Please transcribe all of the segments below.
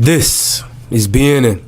This is BNN.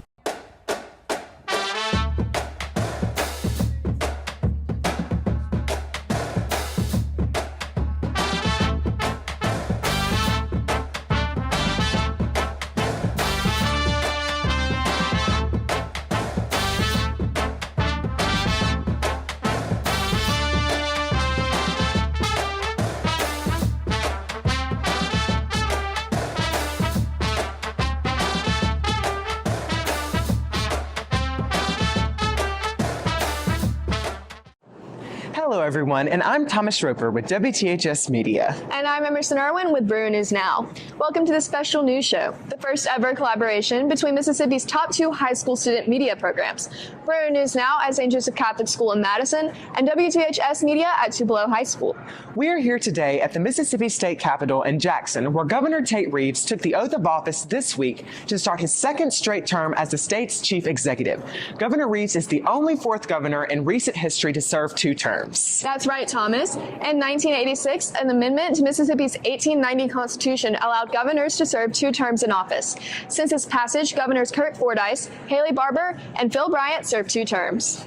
Hello everyone, and I'm Thomas Roper with WTHS Media. And I'm Emerson Irwin with Bruin Now. Welcome to the special news show, the first ever collaboration between Mississippi's top two high school student media programs, Bruin Now at St. Joseph Catholic School in Madison and WTHS Media at Tupelo High School. We are here today at the Mississippi State Capitol in Jackson, where Governor Tate Reeves took the oath of office this week to start his second straight term as the state's chief executive. Governor Reeves is the only fourth governor in recent history to serve two terms. That's right, Thomas. In 1986, an amendment to Mississippi's 1890 Constitution allowed governors to serve two terms in office. Since its passage, Governors Kurt Fordyce, Haley Barbour, and Phil Bryant served two terms.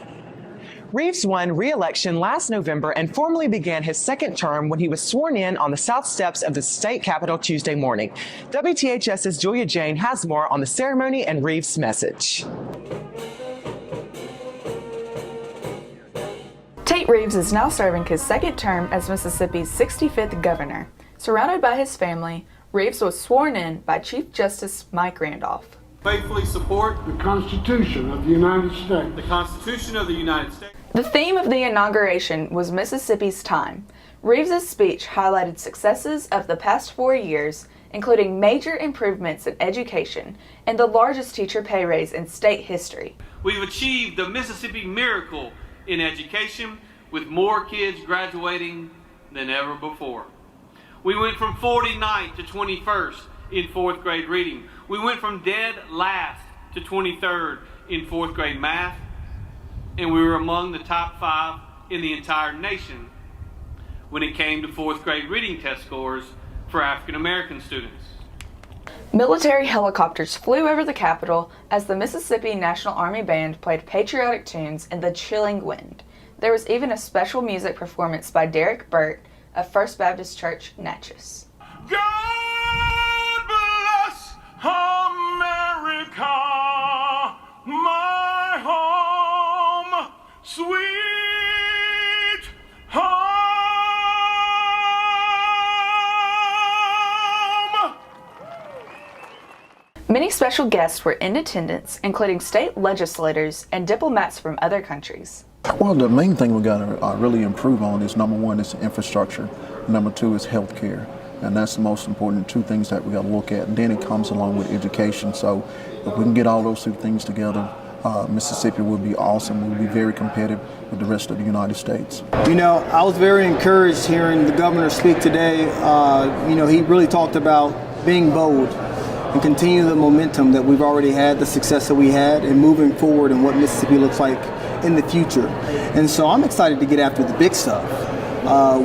Reeves won re-election last November and formally began his second term when he was sworn in on the south steps of the state capitol Tuesday morning. WTHS's Julia Jane has more on the ceremony and Reeves' message. Tate Reeves is now serving his second term as Mississippi's 65th governor. Surrounded by his family, Reeves was sworn in by Chief Justice Mike Randolph. Faithfully support the Constitution of the United States. the Constitution of the United States. The theme of the inauguration was Mississippi's time. Reeves' speech highlighted successes of the past 4 years, including major improvements in education and the largest teacher pay raise in state history. We've achieved the Mississippi miracle in education, with more kids graduating than ever before. We went from 49th to 21st in fourth grade reading. We went from dead last to 23rd in fourth grade math, and we were among the top 5 in the entire nation when it came to fourth grade reading test scores for African American students. Military helicopters flew over the Capitol as the Mississippi National Army Band played patriotic tunes in the chilling wind. There was even a special music performance by Derek Burt of First Baptist Church, Natchez. God bless America, my home, sweet home. Many special guests were in attendance, including state legislators and diplomats from other countries. Well, the main thing we got to really improve on is, number one, is infrastructure. Number two is health care. And that's the most important two things that we got to look at. And then it comes along with education. So if we can get all those two things together, Mississippi will be awesome. We'll be very competitive with the rest of the United States. You know, I was very encouraged hearing the governor speak today. He really talked about being bold and continue the momentum that we've already had, the success that we had, and moving forward and what Mississippi looks like in the future. And so I'm excited to get after the big stuff.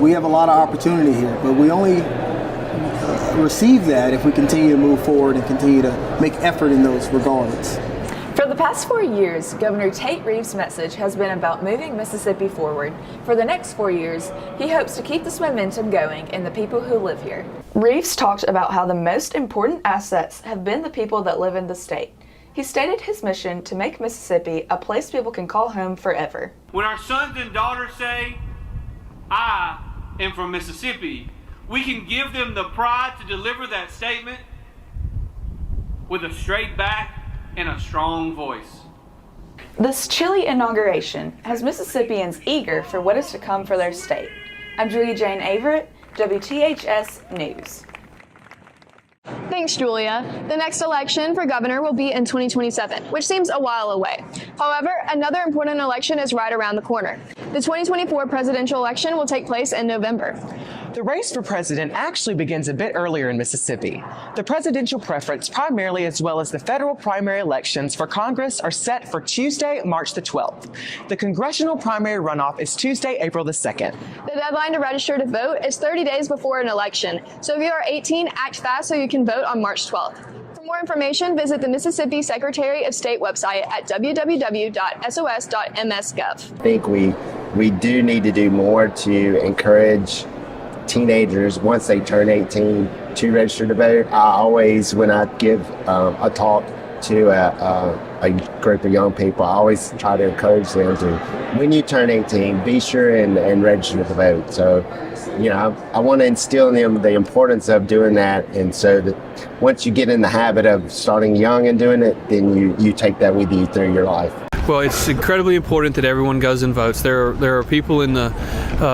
We have a lot of opportunity here, but we only receive that if we continue to move forward and continue to make effort in those regards. For the past 4 years, Governor Tate Reeves' message has been about moving Mississippi forward. For the next 4 years, he hopes to keep this momentum going in the people who live here. Reeves talked about how the most important assets have been the people that live in the state. He stated his mission to make Mississippi a place people can call home forever. When our sons and daughters say, "I am from Mississippi," we can give them the pride to deliver that statement with a straight back and a strong voice. This chilly inauguration has Mississippians eager for what is to come for their state. I'm Julia Jane Averett, WTHS News. Thanks, Julia. The next election for governor will be in 2027, which seems a while away. However, another important election is right around the corner. The 2024 presidential election will take place in November. The race for president actually begins a bit earlier in Mississippi. The presidential preference primary as well as the federal primary elections for Congress are set for Tuesday, March the 12th. The congressional primary runoff is Tuesday, April the 2nd. The deadline to register to vote is 30 days before an election. So if you are 18, act fast so you can vote on March 12th. For more information, visit the Mississippi Secretary of State website at www.sos.ms.gov. I think we do need to do more to encourage teenagers once they turn 18 to register to vote. I always, when I give a talk to a group of young people, I always try to encourage them to, when you turn 18, be sure and register to vote. So, I want to instill in them the importance of doing that, and so that once you get in the habit of starting young and doing it, then you take that with you through your life. Well, it's incredibly important that everyone goes and votes. There are people in the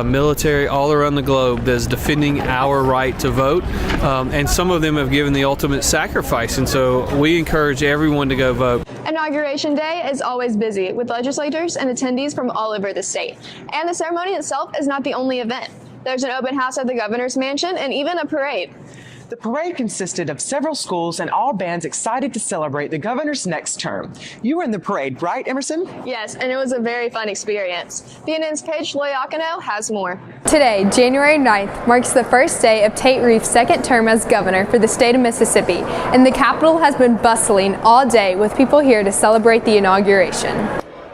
military all around the globe that's defending our right to vote, and some of them have given the ultimate sacrifice, and so we encourage everyone to go vote. Inauguration Day is always busy with legislators and attendees from all over the state. And the ceremony itself is not the only event. There's an open house at the governor's mansion and even a parade. The parade consisted of several schools and all bands excited to celebrate the governor's next term. You were in the parade, right, Emerson? Yes, and it was a very fun experience. BNN's Paige Loyakano has more. Today, January 9th, marks the first day of Tate Reeves' second term as governor for the state of Mississippi, and the Capitol has been bustling all day with people here to celebrate the inauguration.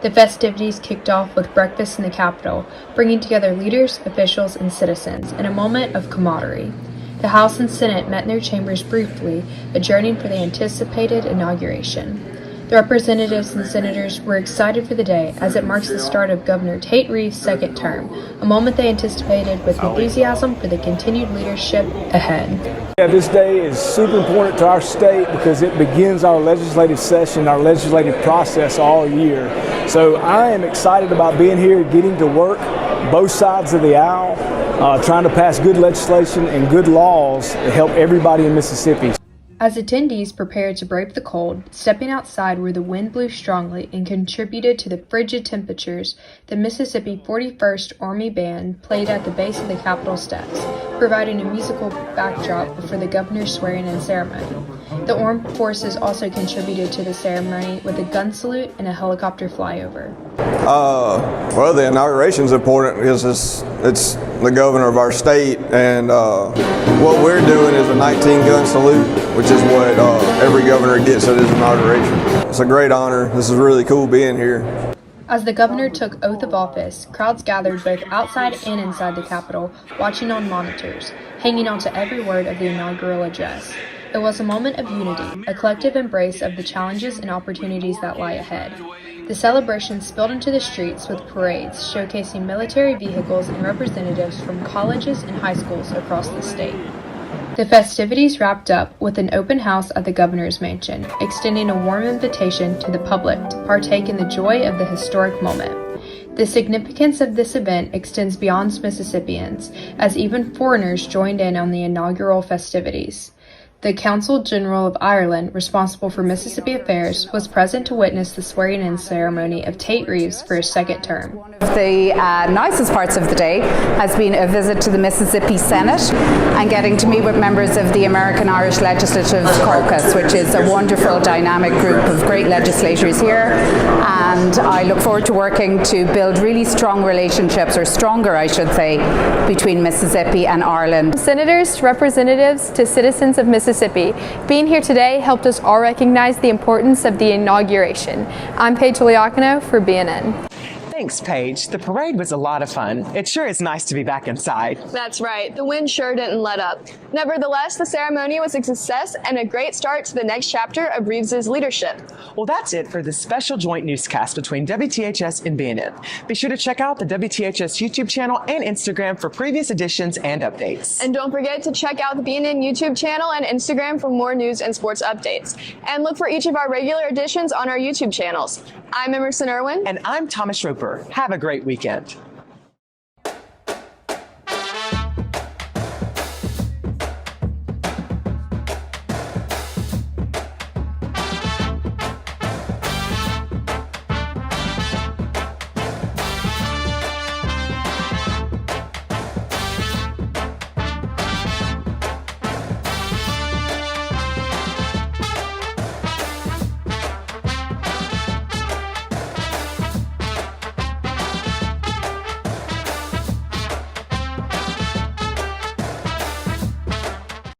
The festivities kicked off with breakfast in the Capitol, bringing together leaders, officials, and citizens in a moment of camaraderie. The House and Senate met in their chambers briefly, adjourning for the anticipated inauguration. The representatives and senators were excited for the day as it marks the start of Governor Tate Reeves' second term, a moment they anticipated with enthusiasm for the continued leadership ahead. Yeah, this day is super important to our state because it begins our legislative session, our legislative process all year. So I am excited about being here, getting to work both sides of the aisle, trying to pass good legislation and good laws to help everybody in Mississippi. As attendees prepared to brave the cold, stepping outside where the wind blew strongly and contributed to the frigid temperatures, the Mississippi 41st Army Band played at the base of the Capitol steps, providing a musical backdrop before the governor's swearing-in ceremony. The Armed Forces also contributed to the ceremony with a gun salute and a helicopter flyover. Well, the inauguration is important because it's the governor of our state, and what we're doing is a 19-gun salute, which is what every governor gets at his inauguration. It's a great honor. This is really cool being here. As the governor took oath of office, crowds gathered both outside and inside the Capitol, watching on monitors, hanging on to every word of the inaugural address. It was a moment of unity, a collective embrace of the challenges and opportunities that lie ahead. The celebration spilled into the streets with parades showcasing military vehicles and representatives from colleges and high schools across the state. The festivities wrapped up with an open house at the governor's mansion, extending a warm invitation to the public to partake in the joy of the historic moment. The significance of this event extends beyond Mississippians, as even foreigners joined in on the inaugural festivities. The Consul General of Ireland, responsible for Mississippi affairs, was present to witness the swearing-in ceremony of Tate Reeves for his second term. The nicest parts of the day has been a visit to the Mississippi Senate and getting to meet with members of the American Irish Legislative Caucus, which is a wonderful dynamic group of great legislators here, and I look forward to working to build really strong relationships, or stronger I should say, between Mississippi and Ireland. Senators, representatives to citizens of Mississippi, being here today helped us all recognize the importance of the inauguration. I'm Paige Liacano for BNN. Thanks, Paige. The parade was a lot of fun. It sure is nice to be back inside. That's right. The wind sure didn't let up. Nevertheless, the ceremony was a success and a great start to the next chapter of Reeves' leadership. Well, that's it for this special joint newscast between WTHS and BNN. Be sure to check out the WTHS YouTube channel and Instagram for previous editions and updates. And don't forget to check out the BNN YouTube channel and Instagram for more news and sports updates. And look for each of our regular editions on our YouTube channels. I'm Emerson Irwin. And I'm Thomas Roper. Have a great weekend.